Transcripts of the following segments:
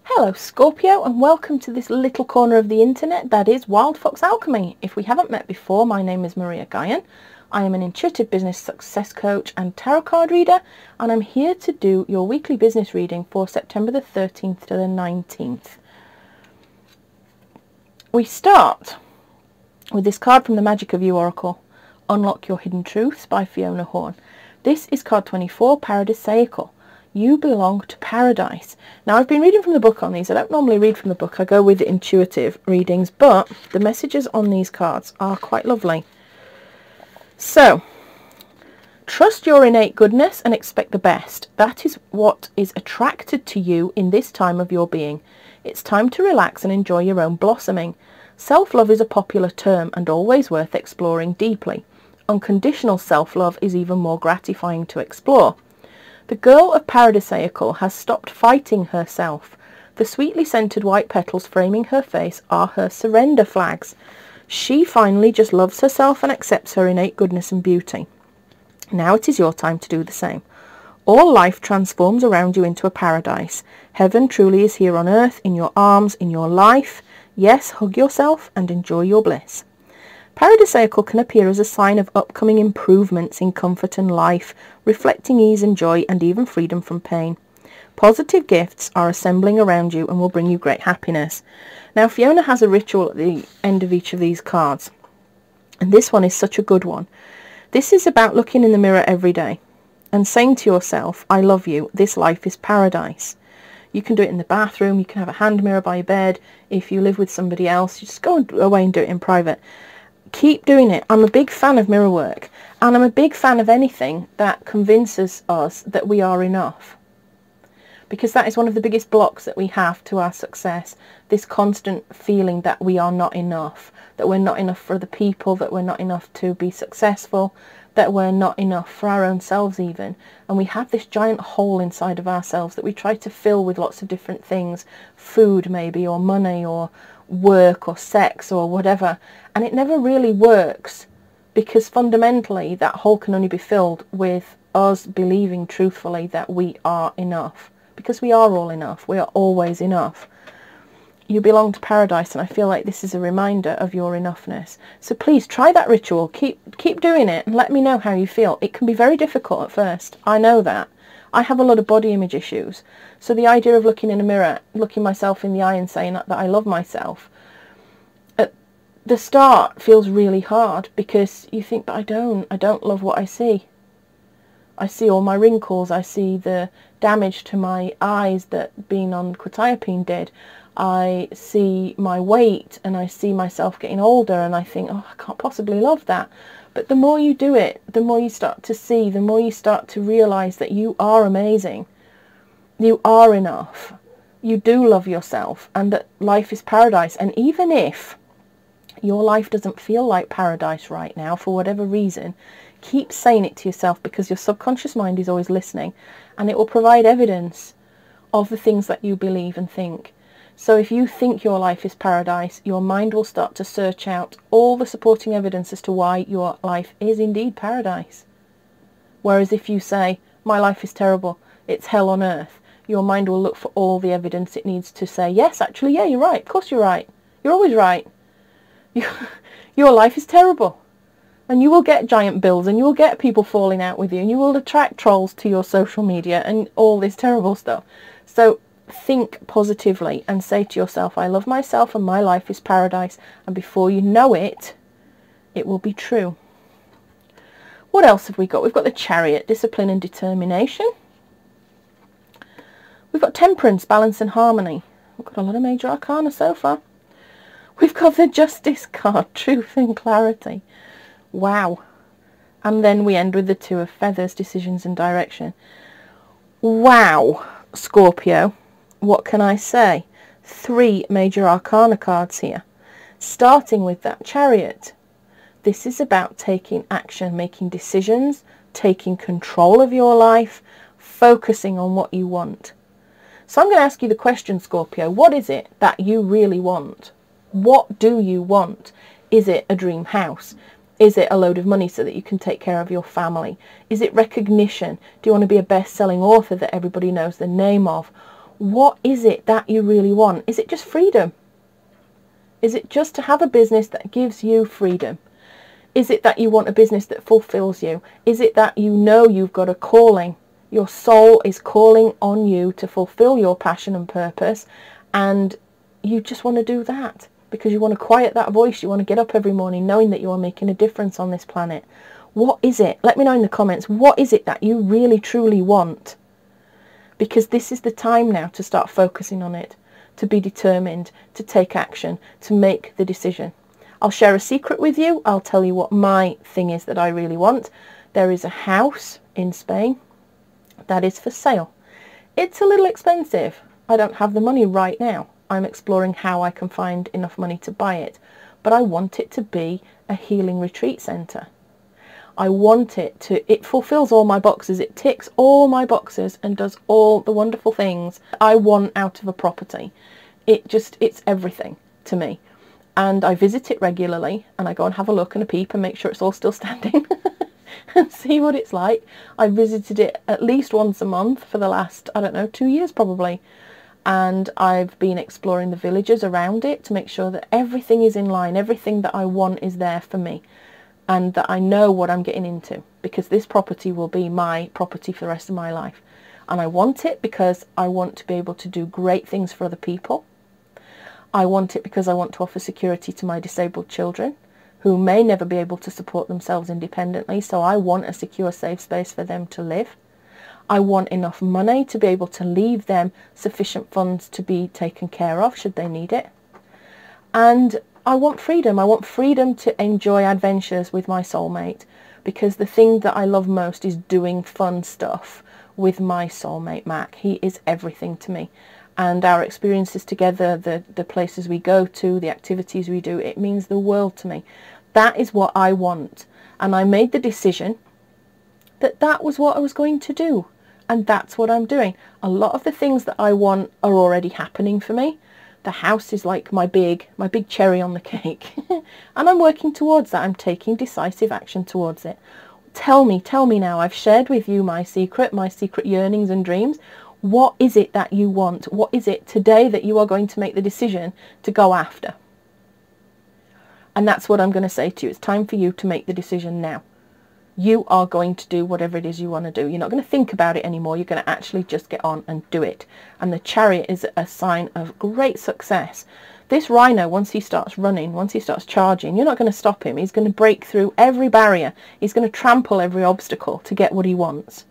Hello Scorpio, and welcome to this little corner of the internet that is Wild Fox Alchemy. If we haven't met before, my name is Maria Guyon. I am an intuitive business success coach and tarot card reader, and I'm here to do your weekly business reading for September the 13th to the 19th. We start with this card from the Magic of You Oracle, Unlock Your Hidden Truths by Fiona Horn. This is card 24, Paradisaical. You belong to paradise. Now, I've been reading from the book on these. I don't normally read from the book. I go with intuitive readings, but the messages on these cards are quite lovely. So, trust your innate goodness and expect the best. That is what is attracted to you in this time of your being. It's time to relax and enjoy your own blossoming. Self-love is a popular term and always worth exploring deeply. Unconditional self-love is even more gratifying to explore. The girl of Paradisaical has stopped fighting herself. The sweetly scented white petals framing her face are her surrender flags. She finally just loves herself and accepts her innate goodness and beauty. Now it is your time to do the same. All life transforms around you into a paradise. Heaven truly is here on earth, in your arms, in your life. Yes, hug yourself and enjoy your bliss. Paradisaical can appear as a sign of upcoming improvements in comfort and life, reflecting ease and joy and even freedom from pain. Positive gifts are assembling around you and will bring you great happiness. Now, Fiona has a ritual at the end of each of these cards, and this one is such a good one. This is about looking in the mirror every day and saying to yourself, I love you, this life is paradise. You can do it in the bathroom, you can have a hand mirror by your bed. If you live with somebody else, you just go away and do it in private. Keep doing it. I'm a big fan of mirror work, and I'm a big fan of anything that convinces us that we are enough, because that is one of the biggest blocks that we have to our success, this constant feeling that we are not enough, that we're not enough for other people, that we're not enough to be successful, that we're not enough for our own selves even. And we have this giant hole inside of ourselves that we try to fill with lots of different things, food maybe, or money, or work, or sex, or whatever, and it never really works, because fundamentally that hole can only be filled with us believing truthfully that we are enough, because we are all enough. We are always enough. You belong to paradise, and I feel like this is a reminder of your enoughness. So please try that ritual. Keep doing it and let me know how you feel. It can be very difficult at first. I know that. I have a lot of body image issues. So the idea of looking in a mirror, looking myself in the eye and saying that I love myself, at the start feels really hard, because you think, but I don't love what I see. I see all my wrinkles. I see the damage to my eyes that being on quetiapine did. I see my weight, and I see myself getting older, and I think, oh, I can't possibly love that. But the more you do it, the more you start to see, the more you start to realise that you are amazing. You are enough. You do love yourself, and that life is paradise. And even if your life doesn't feel like paradise right now, for whatever reason, keep saying it to yourself, because your subconscious mind is always listening, and it will provide evidence of the things that you believe and think. So if you think your life is paradise, your mind will start to search out all the supporting evidence as to why your life is indeed paradise. Whereas if you say, my life is terrible, it's hell on earth, your mind will look for all the evidence it needs to say, yes, actually, yeah, you're right, of course you're right, you're always right. Your life is terrible. And you will get giant bills, and you will get people falling out with you, and you will attract trolls to your social media and all this terrible stuff. So think positively and say to yourself, I love myself and my life is paradise, and before you know it, it will be true. What else have we got? We've got the Chariot, discipline and determination. We've got Temperance, balance and harmony. We've got a lot of major arcana so far. We've got the Justice card, truth and clarity. Wow. And then we end with the Two of Feathers, decisions and direction. Wow, Scorpio. What can I say? 3 major arcana cards here. Starting with that Chariot. This is about taking action, making decisions, taking control of your life, focusing on what you want. So I'm going to ask you the question, Scorpio. What is it that you really want? What do you want? Is it a dream house? Is it a load of money so that you can take care of your family? Is it recognition? Do you want to be a best-selling author that everybody knows the name of? What is it that you really want? Is it just freedom? Is it just to have a business that gives you freedom? Is it that you want a business that fulfills you? Is it that you know you've got a calling? Your soul is calling on you to fulfill your passion and purpose, and you just want to do that because you want to quiet that voice. You want to get up every morning knowing that you are making a difference on this planet. What is it? Let me know in the comments. What is it that you really truly want? Because this is the time now to start focusing on it, to be determined, to take action, to make the decision. I'll share a secret with you. I'll tell you what my thing is that I really want. There is a house in Spain that is for sale. It's a little expensive. I don't have the money right now. I'm exploring how I can find enough money to buy it. But I want it to be a healing retreat centre. I want it fulfills all my boxes. It ticks all my boxes and does all the wonderful things I want out of a property. It's everything to me. And I visit it regularly, and I go and have a look and a peep and make sure it's all still standing and see what it's like. I visited it at least once a month for the last, I don't know, 2 years probably. And I've been exploring the villages around it to make sure that everything is in line, everything that I want is there for me, and that I know what I'm getting into, because this property will be my property for the rest of my life. And I want it because I want to be able to do great things for other people. I want it because I want to offer security to my disabled children who may never be able to support themselves independently, so I want a secure, safe space for them to live. I want enough money to be able to leave them sufficient funds to be taken care of should they need it. And I want freedom. I want freedom to enjoy adventures with my soulmate, because the thing that I love most is doing fun stuff with my soulmate Mac. He is everything to me. And our experiences together, the places we go to, the activities we do, it means the world to me. That is what I want. And I made the decision that that was what I was going to do. And that's what I'm doing. A lot of the things that I want are already happening for me. The house is like my big cherry on the cake. And I'm working towards that. I'm taking decisive action towards it. Tell me now. I've shared with you my secret yearnings and dreams. What is it that you want? What is it today that you are going to make the decision to go after? And that's what I'm going to say to you. It's time for you to make the decision now. You are going to do whatever it is you want to do. You're not going to think about it anymore. You're going to actually just get on and do it. And the chariot is a sign of great success. This rhino, once he starts running, once he starts charging, you're not going to stop him. He's going to break through every barrier. He's going to trample every obstacle to get what he wants.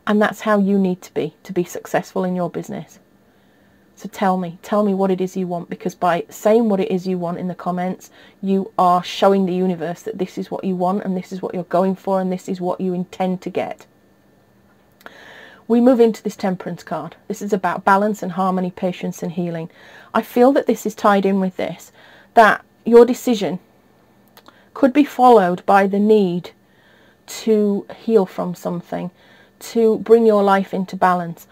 And that's how you need to be successful in your business. So tell me what it is you want, because by saying what it is you want in the comments, you are showing the universe that this is what you want, and this is what you're going for, and this is what you intend to get. We move into this Temperance card. This is about balance and harmony, patience and healing. I feel that this is tied in with this, that your decision could be followed by the need to heal from something, to bring your life into balance.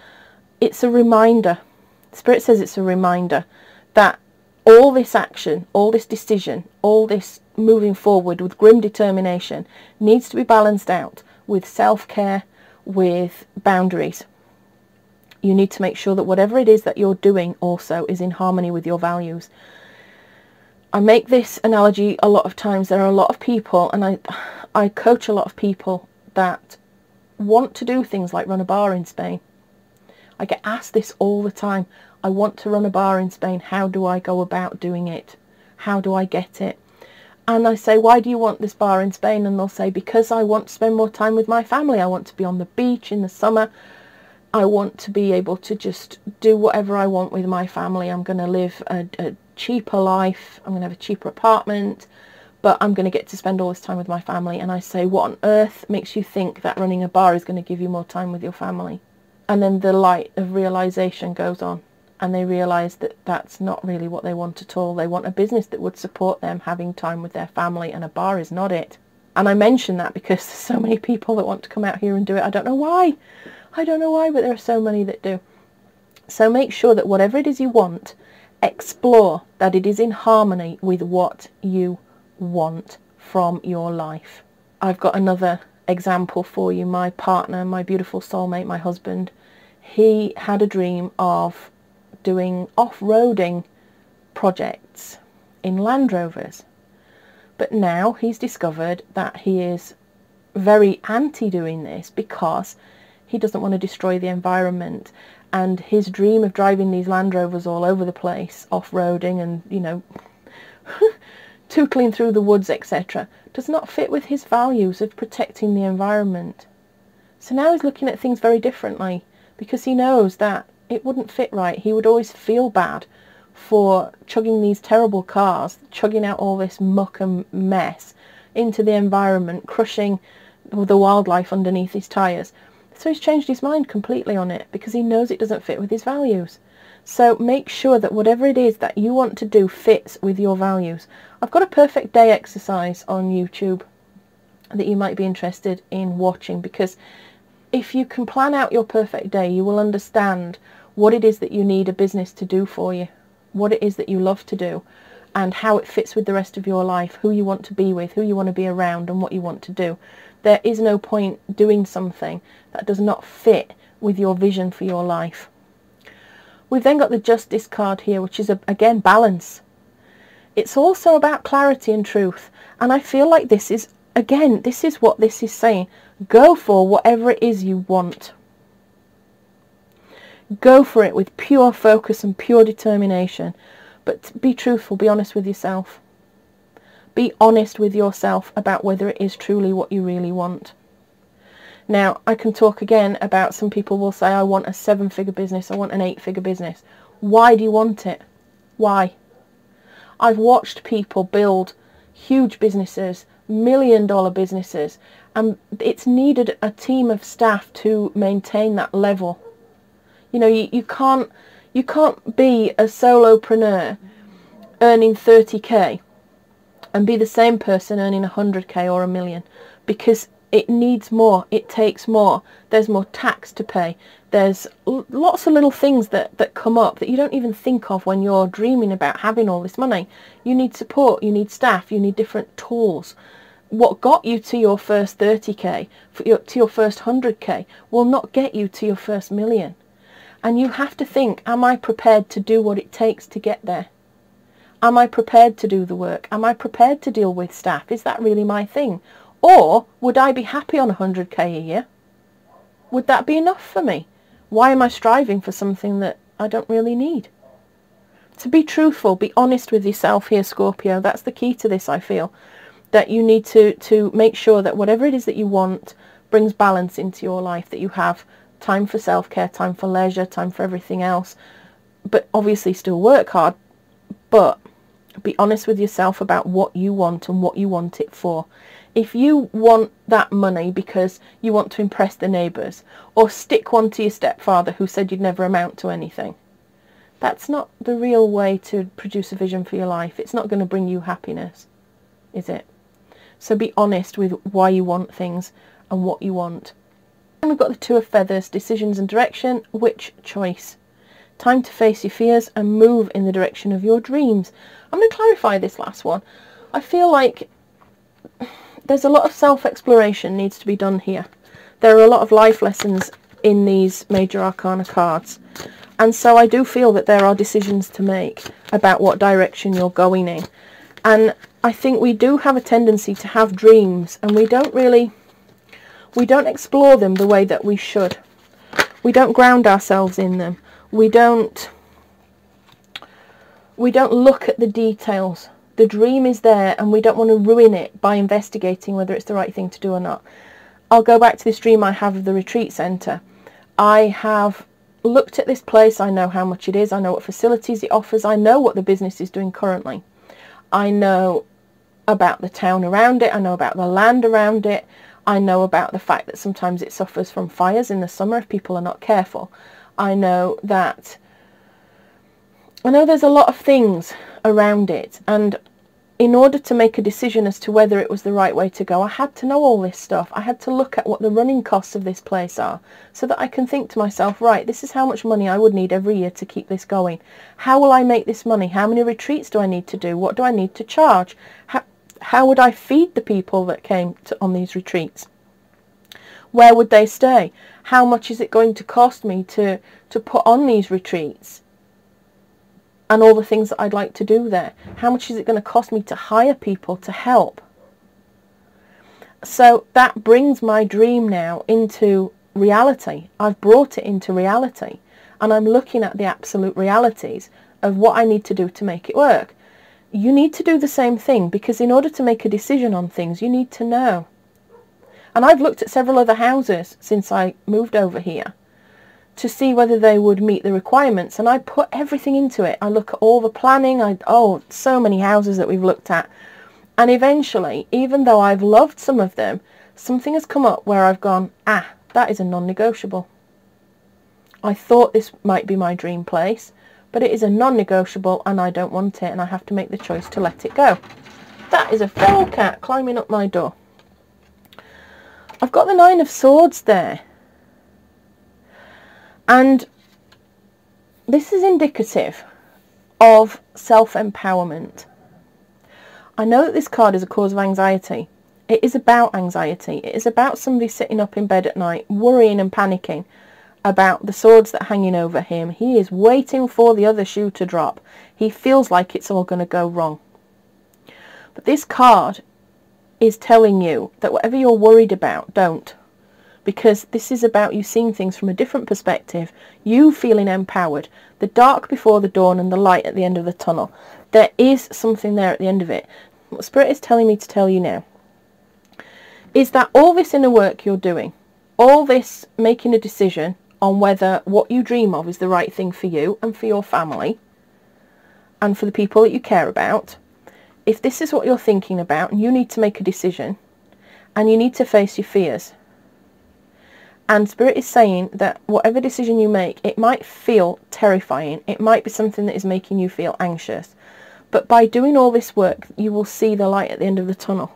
It's a reminder. Spirit says it's a reminder that all this action, all this decision, all this moving forward with grim determination needs to be balanced out with self-care, with boundaries. You need to make sure that whatever it is that you're doing also is in harmony with your values. I make this analogy a lot of times. There are a lot of people, and I coach a lot of people that want to do things like run a bar in Spain. I get asked this all the time. I want to run a bar in Spain. How do I go about doing it? How do I get it? And I say, why do you want this bar in Spain? And they'll say, because I want to spend more time with my family. I want to be on the beach in the summer. I want to be able to just do whatever I want with my family. I'm going to live a cheaper life. I'm going to have a cheaper apartment, but I'm going to get to spend all this time with my family. And I say, what on earth makes you think that running a bar is going to give you more time with your family? And then the light of realization goes on, and they realize that that's not really what they want at all. They want a business that would support them having time with their family, and a bar is not it. And I mention that because there's so many people that want to come out here and do it. I don't know why, but there are so many that do. So make sure that whatever it is you want, explore that it is in harmony with what you want from your life. I've got another example for you. My partner, my beautiful soulmate, my husband, he had a dream of doing off-roading projects in Land Rovers. But now he's discovered that he is very anti doing this because he doesn't want to destroy the environment, and his dream of driving these Land Rovers all over the place, off-roading and, you know, tootling through the woods, etc., does not fit with his values of protecting the environment. So now he's looking at things very differently, because he knows that it wouldn't fit right. He would always feel bad for chugging these terrible cars, chugging out all this muck and mess into the environment, crushing the wildlife underneath his tyres. So he's changed his mind completely on it, because he knows it doesn't fit with his values. So make sure that whatever it is that you want to do fits with your values. I've got a perfect day exercise on YouTube that you might be interested in watching, because if you can plan out your perfect day, you will understand what it is that you need a business to do for you, what it is that you love to do, and how it fits with the rest of your life, who you want to be with, who you want to be around, and what you want to do. There is no point doing something that does not fit with your vision for your life. We've then got the Justice card here, which is, again, balance. It's also about clarity and truth. And I feel like this is, again, this is what this is saying. Go for whatever it is you want. Go for it with pure focus and pure determination. But be truthful, be honest with yourself. Be honest with yourself about whether it is truly what you really want. Now, I can talk again about, some people will say, I want a 7-figure business, I want an 8-figure business. Why do you want it? Why? I've watched people build huge businesses, million-dollar businesses, and it's needed a team of staff to maintain that level. You know, you can't be a solopreneur earning 30k and be the same person earning 100k or $1 million, because it needs more, it takes more, there's more tax to pay, there's lots of little things that come up that you don't even think of when you're dreaming about having all this money. You need support, you need staff, you need different tools. What got you to your first 30k, to your first 100k, will not get you to your first $1 million. And you have to think, am I prepared to do what it takes to get there? Am I prepared to do the work? Am I prepared to deal with staff? Is that really my thing? Or would I be happy on 100k a year? Would that be enough for me? Why am I striving for something that I don't really need? To be truthful, be honest with yourself here, Scorpio. That's the key to this, I feel. That you need to make sure that whatever it is that you want brings balance into your life, that you have time for self-care, time for leisure, time for everything else. But obviously still work hard, but be honest with yourself about what you want and what you want it for. If you want that money because you want to impress the neighbours, or stick one to your stepfather who said you'd never amount to anything, that's not the real way to produce a vision for your life. It's not going to bring you happiness, is it? So be honest with why you want things and what you want. And we've got the Two of Feathers, decisions and direction. Which choice? Time to face your fears and move in the direction of your dreams. I'm going to clarify this last one. I feel like there's a lot of self-exploration needs to be done here. There are a lot of life lessons in these major arcana cards. And so I do feel that there are decisions to make about what direction you're going in. And I think we do have a tendency to have dreams, and we don't explore them the way that we should. We don't ground ourselves in them. We don't look at the details. The dream is there, and we don't want to ruin it by investigating whether it's the right thing to do or not. I'll go back to this dream I have of the retreat centre. I have looked at this place. I know how much it is. I know what facilities it offers. I know what the business is doing currently. I know about the town around it. I know about the land around it. I know about the fact that sometimes it suffers from fires in the summer if people are not careful. I know there's a lot of things around it, and in order to make a decision as to whether it was the right way to go, I had to know all this stuff. I had to look at what the running costs of this place are, so that I can think to myself, right, this is how much money I would need every year to keep this going. How will I make this money? How many retreats do I need to do? What do I need to charge? How would I feed the people that came on these retreats? Where would they stay? How much is it going to cost me to put on these retreats? And all the things that I'd like to do there. How much is it going to cost me to hire people to help? So that brings my dream now into reality. I've brought it into reality. And I'm looking at the absolute realities of what I need to do to make it work. You need to do the same thing, because in order to make a decision on things, you need to know. And I've looked at several other houses since I moved over here to see whether they would meet the requirements, and I put everything into it. I look at all the planning. So many houses that we've looked at, and eventually, even though I've loved some of them, something has come up where I've gone, that is a non-negotiable. I thought this might be my dream place, but it is a non-negotiable and I don't want it, and I have to make the choice to let it go. That is a feral cat climbing up my door. I've got the 9 of Swords there. And this is indicative of self-empowerment. I know that this card is a cause of anxiety. It is about anxiety. It is about somebody sitting up in bed at night, worrying and panicking about the swords that are hanging over him. He is waiting for the other shoe to drop. He feels like it's all going to go wrong. But this card is telling you that whatever you're worried about, don't. Because this is about you seeing things from a different perspective, you feeling empowered, the dark before the dawn and the light at the end of the tunnel. There is something there at the end of it. What Spirit is telling me to tell you now is that all this inner work you're doing, all this making a decision on whether what you dream of is the right thing for you and for your family and for the people that you care about, if this is what you're thinking about and you need to make a decision and you need to face your fears, and Spirit is saying that whatever decision you make, it might feel terrifying, it might be something that is making you feel anxious, but by doing all this work you will see the light at the end of the tunnel.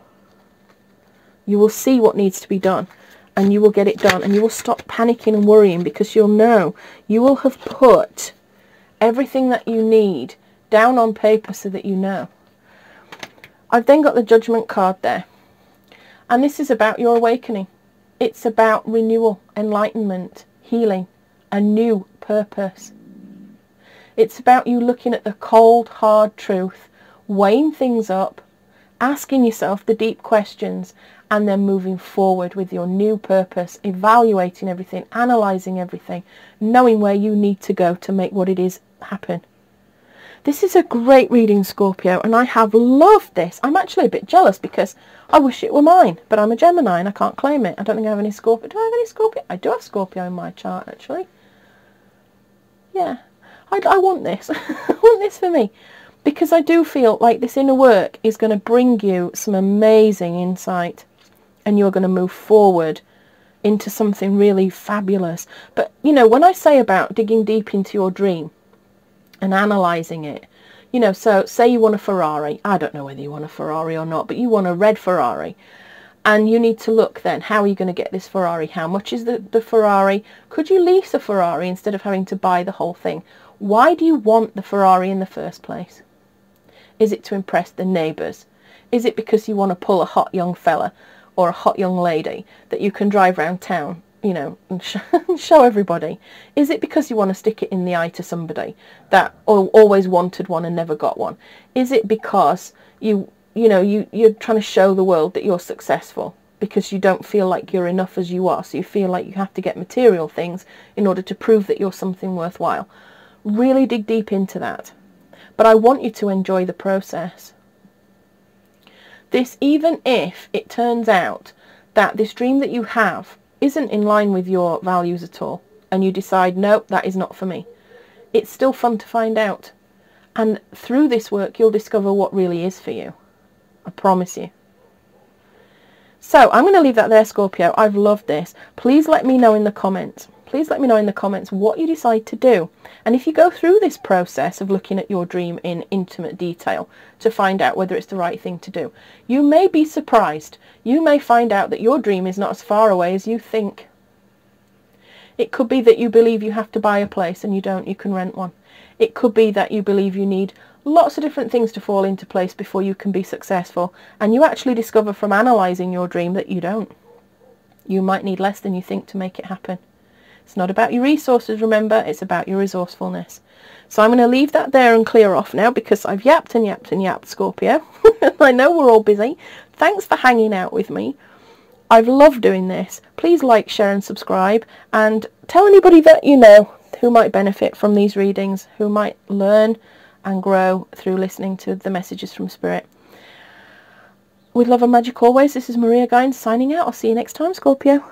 You will see what needs to be done, and you will get it done, and you will stop panicking and worrying, because you'll know you will have put everything that you need down on paper so that you know. I've then got the Judgment card there, and this is about your awakening. It's about renewal, enlightenment, healing, a new purpose. It's about you looking at the cold, hard truth, weighing things up, asking yourself the deep questions, and then moving forward with your new purpose, evaluating everything, analysing everything, knowing where you need to go to make what it is happen. This is a great reading, Scorpio, and I have loved this. I'm actually a bit jealous because I wish it were mine, but I'm a Gemini and I can't claim it. I don't think I have any Scorpio. Do I have any Scorpio? I do have Scorpio in my chart, actually. Yeah, I want this. I want this for me, because I do feel like this inner work is going to bring you some amazing insight, and you're going to move forward into something really fabulous. But, you know, when I say about digging deep into your dream and analysing it, you know, so say you want a Ferrari. I don't know whether you want a Ferrari or not, but you want a red Ferrari. And you need to look then, how are you going to get this Ferrari? How much is the Ferrari? Could you lease a Ferrari instead of having to buy the whole thing? Why do you want the Ferrari in the first place? Is it to impress the neighbours? Is it because you want to pull a hot young fella or a hot young lady that you can drive around town, you know, and show everybody? Is it because you want to stick it in the eye to somebody that always wanted one and never got one? Is it because you're trying to show the world that you're successful because you don't feel like you're enough as you are, so you feel like you have to get material things in order to prove that you're something worthwhile? Really dig deep into that. But I want you to enjoy the process. This, even if it turns out that this dream that you have isn't in line with your values at all, and you decide, no, that is not for me, it's still fun to find out. And through this work, you'll discover what really is for you. I promise you. So I'm going to leave that there, Scorpio. I've loved this. Please let me know in the comments. Please let me know in the comments what you decide to do. And if you go through this process of looking at your dream in intimate detail to find out whether it's the right thing to do, you may be surprised. You may find out that your dream is not as far away as you think. It could be that you believe you have to buy a place and you don't, you can rent one. It could be that you believe you need lots of different things to fall into place before you can be successful, and you actually discover from analysing your dream that you don't. You might need less than you think to make it happen. It's not about your resources, remember, it's about your resourcefulness. So I'm going to leave that there and clear off now, because I've yapped and yapped and yapped, Scorpio. I know we're all busy. Thanks for hanging out with me. I've loved doing this. Please like, share and subscribe, and tell anybody that you know who might benefit from these readings, who might learn and grow through listening to the messages from Spirit. With love and magic always, this is Maria Gines signing out. I'll see you next time, Scorpio.